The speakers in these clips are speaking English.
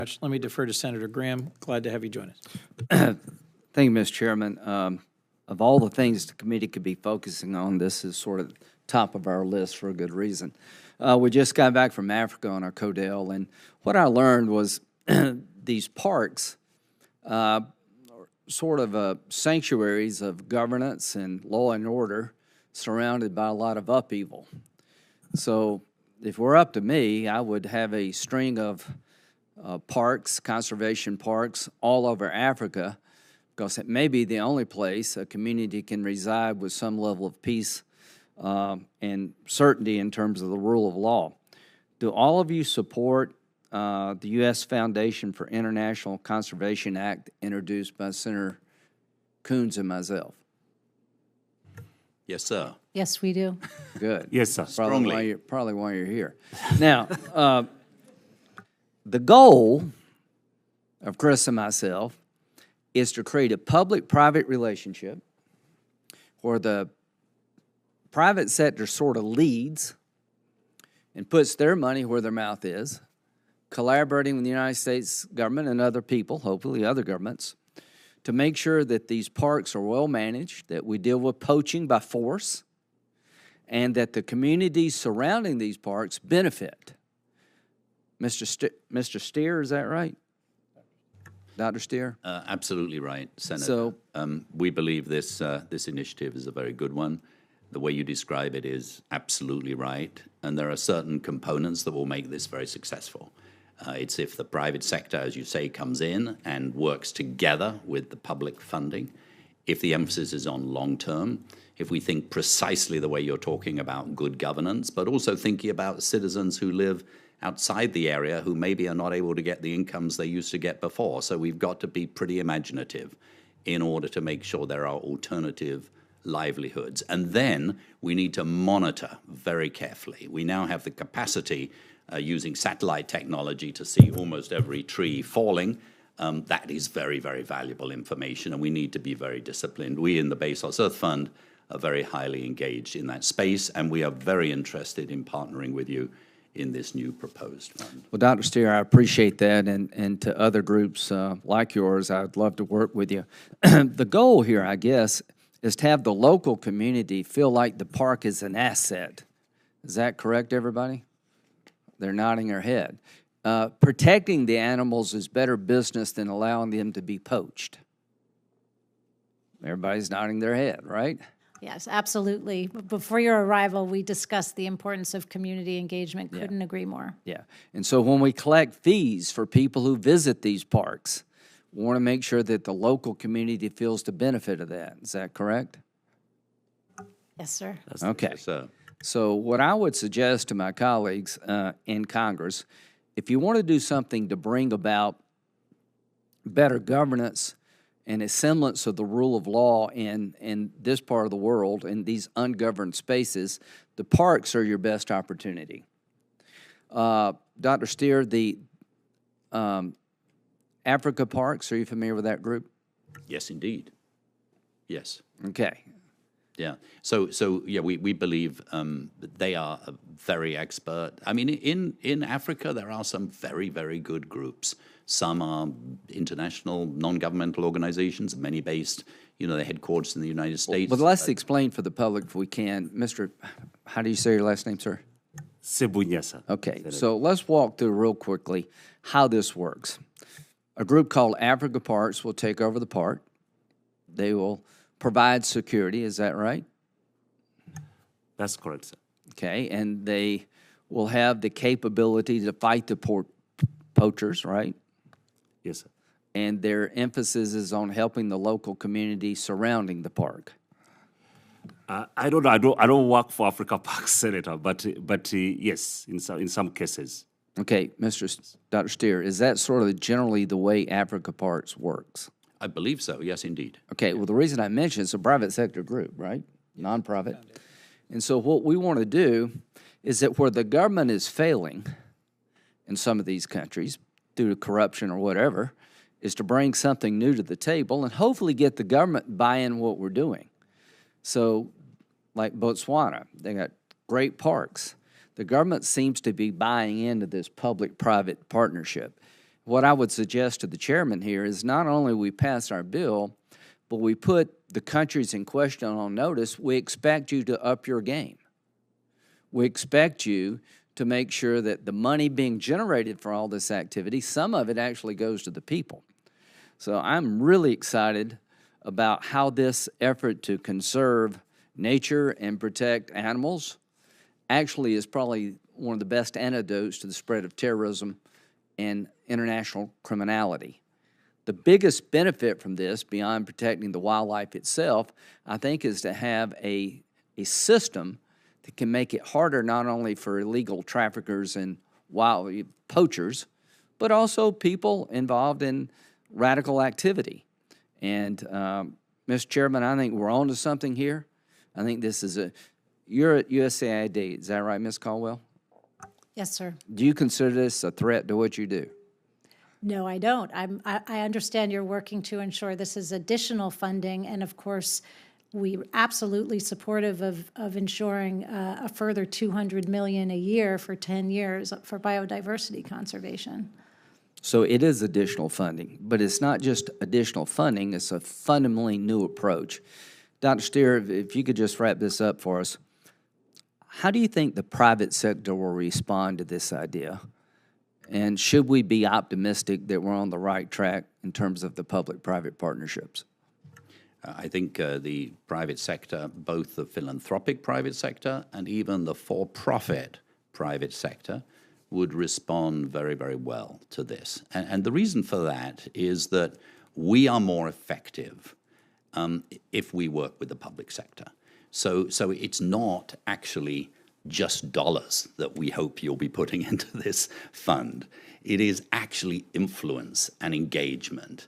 Let me defer to Senator Graham. Glad to have you join us. Thank you, Mr. Chairman. Of all the things the committee could be focusing on, this is sort of top of our list for a good reason. We just got back from Africa on our CODEL, and what I learned was these parks are sort of sanctuaries of governance and law and order surrounded by a lot of upheaval. So if we're up to me, I would have a string of parks, conservation parks all over Africa, because it may be the only place a community can reside with some level of peace and certainty in terms of the rule of law. Do all of you support the U.S. Foundation for International Conservation Act introduced by Senator Coons and myself? Yes, sir. Yes, we do. Good. Yes, sir. Probably why you're here. Now, the goal of Chris and myself is to create a public-private relationship where the private sector sort of leads and puts their money where their mouth is, collaborating with the United States government and other people, hopefully other governments, to make sure that these parks are well managed, that we deal with poaching by force, and that the communities surrounding these parks benefit. Mr. Steer, is that right? Dr. Steer? Absolutely right, Senator. So, we believe this initiative is a very good one. The way you describe it is absolutely right, and there are certain components that will make this very successful. It's if the private sector, as you say, comes in and works together with the public funding, if the emphasis is on long-term, if we think precisely the way you're talking about good governance, but also thinking about citizens who live outside the area who maybe are not able to get the incomes they used to get before. So we've got to be pretty imaginative in order to make sure there are alternative livelihoods. And then we need to monitor very carefully. We now have the capacity using satellite technology to see almost every tree falling. That is very, very valuable information, and we need to be very disciplined. We in the Bezos Earth Fund are very highly engaged in that space, and we are very interested in partnering with you in this new proposed fund. well, Dr. Steer, I appreciate that, and to other groups like yours, I'd love to work with you. The goal here, I guess, is to have the local community feel like the park is an asset. Is that correct, everybody? They're nodding their head. Protecting the animals is better business than allowing them to be poached. Everybody's nodding their head, right? Yes, absolutely. Before your arrival, we discussed the importance of community engagement. Couldn't agree more. Yeah. And so when we collect fees for people who visit these parks, we want to make sure that the local community feels the benefit of that. Is that correct? Yes, sir. Okay. So, So what I would suggest to my colleagues in Congress, if you want to do something to bring about better governance and a semblance of the rule of law in this part of the world, in these ungoverned spaces, the parks are your best opportunity. Dr. Steer, the Africa Parks, are you familiar with that group? yes, indeed. Yes. Okay. Yeah. So yeah, we believe that they are very expert. I mean, in Africa, there are some very, very good groups. Some are international, non-governmental organizations, many based, their headquarters in the United States. But let's explain for the public if we can. Mr., how do you say your last name, sir? Sebunya, sir. Okay, so let's walk through real quickly how this works. A group called Africa Parks will take over the park. They will provide security, is that right? That's correct, sir. Okay, and they will have the capability to fight the poachers, right? Yes, sir. And their emphasis is on helping the local community surrounding the park. I don't work for Africa Park, Senator, but yes, in some cases. Okay, Dr. Steer, is that sort of generally the way Africa Parks works? I believe so. Yes, indeed. Okay, well, the reason I mentioned it's a private sector group, right? Nonprofit. And so what we want to do is that where the government is failing in some of these countries due to corruption or whatever, is to bring something new to the table and hopefully get the government buy-in what we're doing. So, like Botswana, they got great parks. The government seems to be buying into this public-private partnership. What I would suggest to the chairman here is not only we pass our bill, but we put the countries in question on notice. We expect you to up your game. We expect you to make sure that the money being generated for all this activity, some of it actually goes to the people. So I'm really excited about how this effort to conserve nature and protect animals actually is probably one of the best antidotes to the spread of terrorism and international criminality. The biggest benefit from this, beyond protecting the wildlife itself, I think is to have a system that can make it harder not only for illegal traffickers and wild poachers, but also people involved in radical activity. And, Mr. Chairman, I think we're on to something here. I think this is you're at USAID, is that right, Ms. Caldwell? Yes, sir. Do you consider this a threat to what you do? No, I don't. I understand you're working to ensure this is additional funding, and of course, we're absolutely supportive of ensuring a further $200 million a year for 10 years for biodiversity conservation. So it is additional funding, but it's not just additional funding, it's a fundamentally new approach. Dr. Steer, if you could just wrap this up for us, how do you think the private sector will respond to this idea? And should we be optimistic that we're on the right track in terms of the public-private partnerships? I think the private sector, both the philanthropic private sector and even the for-profit private sector, would respond very, very well to this. And the reason for that is that we are more effective if we work with the public sector. So it's not actually just dollars that we hope you'll be putting into this fund. It is actually influence and engagement.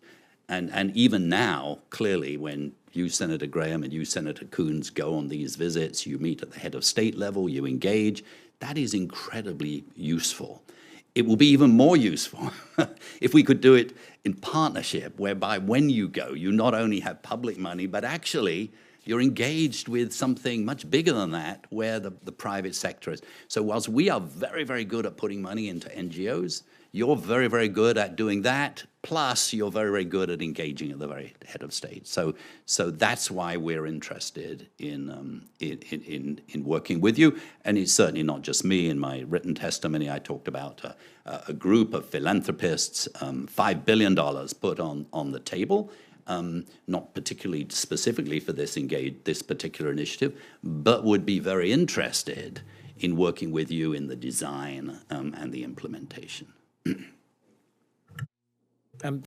And even now, clearly, when you, Senator Graham, and you, Senator Coons, go on these visits, you meet at the head of state level, you engage, that is incredibly useful. It will be even more useful if we could do it in partnership, whereby when you go, you not only have public money, but actually you're engaged with something much bigger than that, where the private sector is. So whilst we are very, very good at putting money into NGOs, you're very, very good at doing that, plus you're very, very good at engaging at the very head of state. So that's why we're interested in working with you. And it's certainly not just me. In my written testimony, I talked about a group of philanthropists, $5 billion put on the table, not particularly specifically for this particular initiative, but would be very interested in working with you in the design and the implementation.